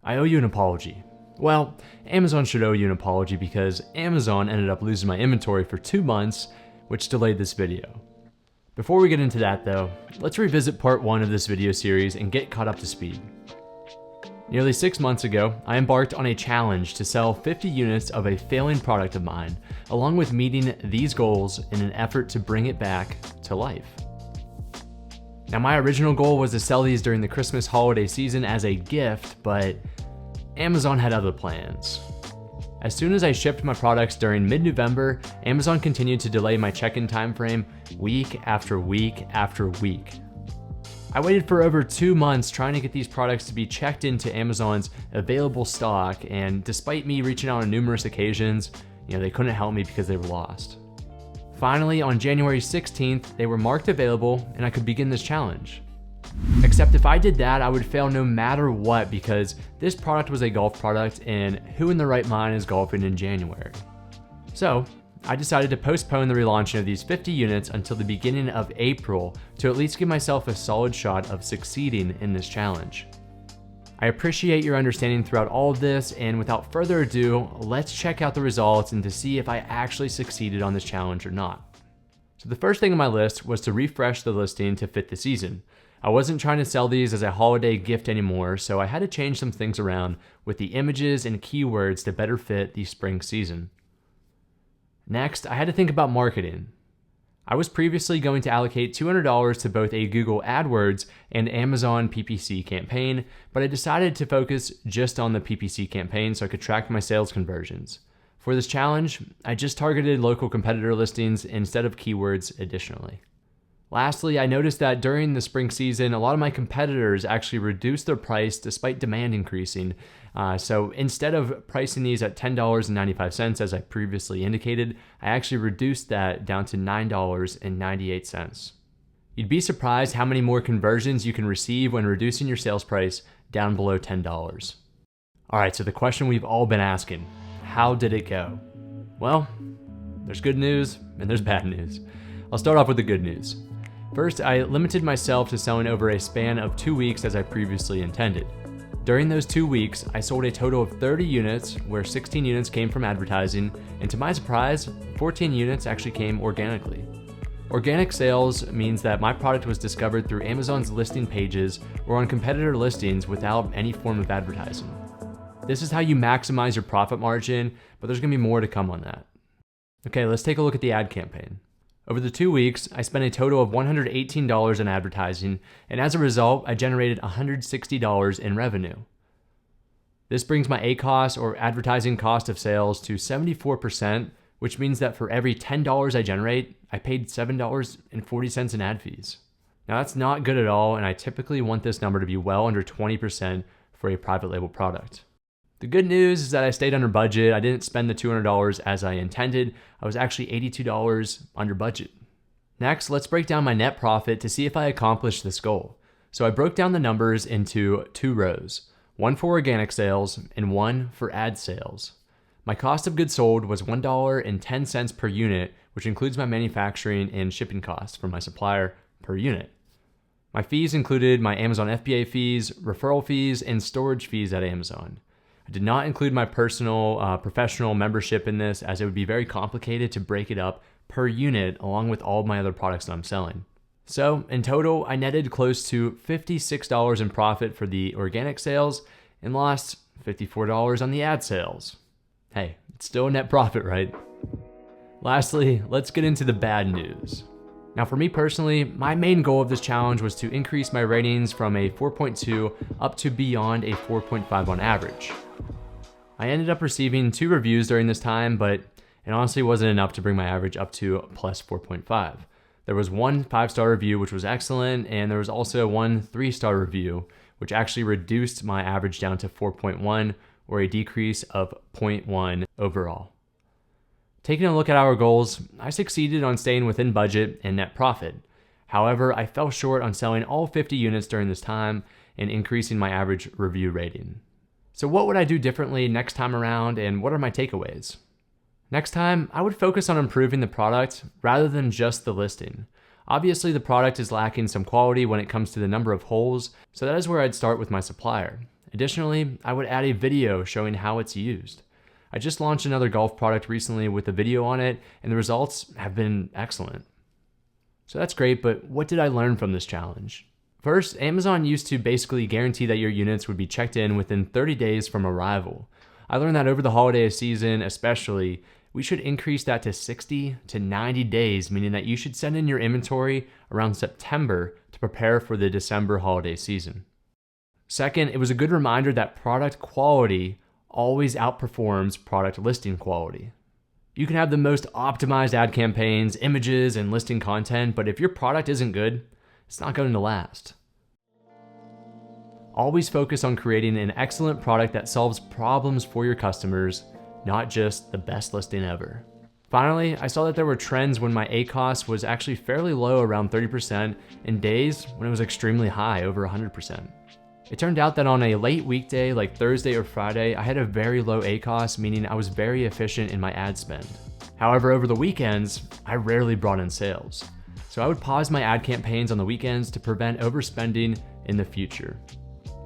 I owe you an apology. Well, Amazon should owe you an apology because Amazon ended up losing my inventory for 2 months, which delayed this video. Before we get into that though, let's revisit part 1 of this video series and get caught up to speed. Nearly 6 months ago, I embarked on a challenge to sell 50 units of a failing product of mine, along with meeting these goals in an effort to bring it back to life. Now, my original goal was to sell these during the Christmas holiday season as a gift, but Amazon had other plans. As soon as I shipped my products during mid-November, Amazon continued to delay my check-in timeframe week after week after week. I waited for over 2 months trying to get these products to be checked into Amazon's available stock, and despite me reaching out on numerous occasions, they couldn't help me because they were lost. Finally, on January 16th, they were marked available and I could begin this challenge. Except if I did that, I would fail no matter what because this product was a golf product and who in their right mind is golfing in January? So I decided to postpone the relaunching of these 50 units until the beginning of April to at least give myself a solid shot of succeeding in this challenge. I appreciate your understanding throughout all of this, and without further ado, let's check out the results and to see if I actually succeeded on this challenge or not. So the first thing on my list was to refresh the listing to fit the season. I wasn't trying to sell these as a holiday gift anymore, so I had to change some things around with the images and keywords to better fit the spring season. Next, I had to think about marketing. I was previously going to allocate $200 to both a Google AdWords and Amazon PPC campaign, but I decided to focus just on the PPC campaign so I could track my sales conversions. For this challenge, I just targeted local competitor listings instead of keywords additionally. Lastly, I noticed that during the spring season, a lot of my competitors actually reduced their price despite demand increasing. So instead of pricing these at $10.95 as I previously indicated, I actually reduced that down to $9.98. You'd be surprised how many more conversions you can receive when reducing your sales price down below $10. All right, so the question we've all been asking, how did it go? Well, there's good news and there's bad news. I'll start off with the good news. First, I limited myself to selling over a span of 2 weeks as I previously intended. During those 2 weeks, I sold a total of 30 units, where 16 units came from advertising, and to my surprise, 14 units actually came organically. Organic sales means that my product was discovered through Amazon's listing pages or on competitor listings without any form of advertising. This is how you maximize your profit margin, but there's gonna be more to come on that. Okay, let's take a look at the ad campaign. Over the 2 weeks, I spent a total of $118 in advertising, and as a result, I generated $160 in revenue. This brings my ACoS, or advertising cost of sales, to 74%, which means that for every $10 I generate, I paid $7.40 in ad fees. Now that's not good at all, and I typically want this number to be well under 20% for a private label product. The good news is that I stayed under budget. I didn't spend the $200 as I intended. I was actually $82 under budget. Next, let's break down my net profit to see if I accomplished this goal. So I broke down the numbers into 2 rows, one for organic sales and one for ad sales. My cost of goods sold was $1.10 per unit, which includes my manufacturing and shipping costs from my supplier per unit. My fees included my Amazon FBA fees, referral fees, and storage fees at Amazon. I did not include my personal professional membership in this, as it would be very complicated to break it up per unit along with all of my other products that I'm selling. So in total, I netted close to $56 in profit for the organic sales and lost $54 on the ad sales. Hey, it's still a net profit, right? Lastly, let's get into the bad news. Now for me personally, my main goal of this challenge was to increase my ratings from a 4.2 up to beyond a 4.5 on average. I ended up receiving 2 reviews during this time, but it honestly wasn't enough to bring my average up to plus 4.5. There was one 5-star review, which was excellent, and there was also one 3-star review, which actually reduced my average down to 4.1, or a decrease of 0.1 overall. Taking a look at our goals, I succeeded on staying within budget and net profit. However, I fell short on selling all 50 units during this time and increasing my average review rating. So what would I do differently next time around, and what are my takeaways? Next time, I would focus on improving the product rather than just the listing. Obviously, the product is lacking some quality when it comes to the number of holes, so that is where I'd start with my supplier. Additionally, I would add a video showing how it's used. I just launched another golf product recently with a video on it, and the results have been excellent. So that's great, but what did I learn from this challenge? First, Amazon used to basically guarantee that your units would be checked in within 30 days from arrival. I learned that over the holiday season especially, we should increase that to 60 to 90 days, meaning that you should send in your inventory around September to prepare for the December holiday season. Second, it was a good reminder that product quality always outperforms product listing quality. You can have the most optimized ad campaigns, images, and listing content, but if your product isn't good, it's not going to last. Always focus on creating an excellent product that solves problems for your customers, not just the best listing ever. Finally, I saw that there were trends when my ACoS was actually fairly low, around 30%, and days when it was extremely high, over 100%. It turned out that on a late weekday like Thursday or Friday, I had a very low ACoS, meaning I was very efficient in my ad spend. However, over the weekends, I rarely brought in sales. So I would pause my ad campaigns on the weekends to prevent overspending in the future.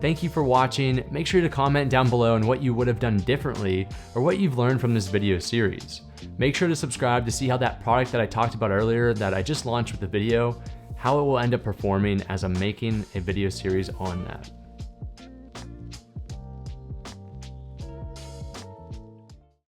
Thank you for watching. Make sure to comment down below on what you would have done differently or what you've learned from this video series. Make sure to subscribe to see how that product that I talked about earlier that I just launched with the video, how it will end up performing as I'm making a video series on that.